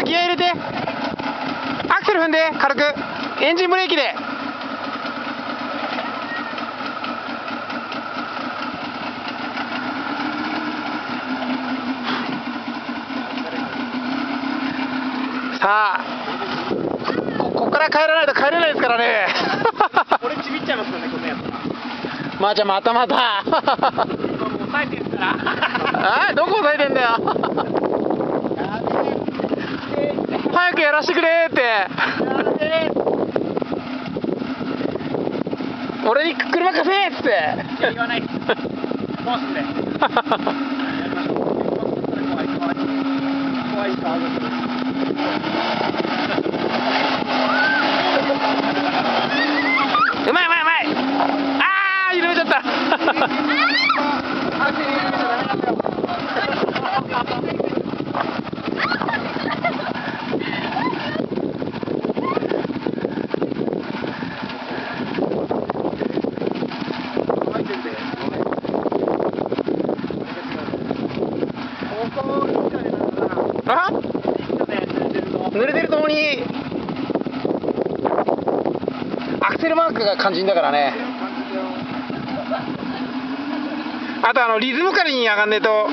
ギア入れて、アクセル踏んで、軽くエンジンブレーキで。さあ、ここから帰らないと帰れないですからね。これちびっちゃいますよね、このやつ。まあじゃあまたまた。今もう抑えてるから。あ、どこ押さえてんだよ。早くやらしてくれって。俺に車貸せっつって。言わない。もうすぐで。怖い顔。うまいうまいうまい。ああ、揺れちゃった。あ？濡れてるともにアクセルマークが肝心だからね。あとリズムカルに上がんねえと。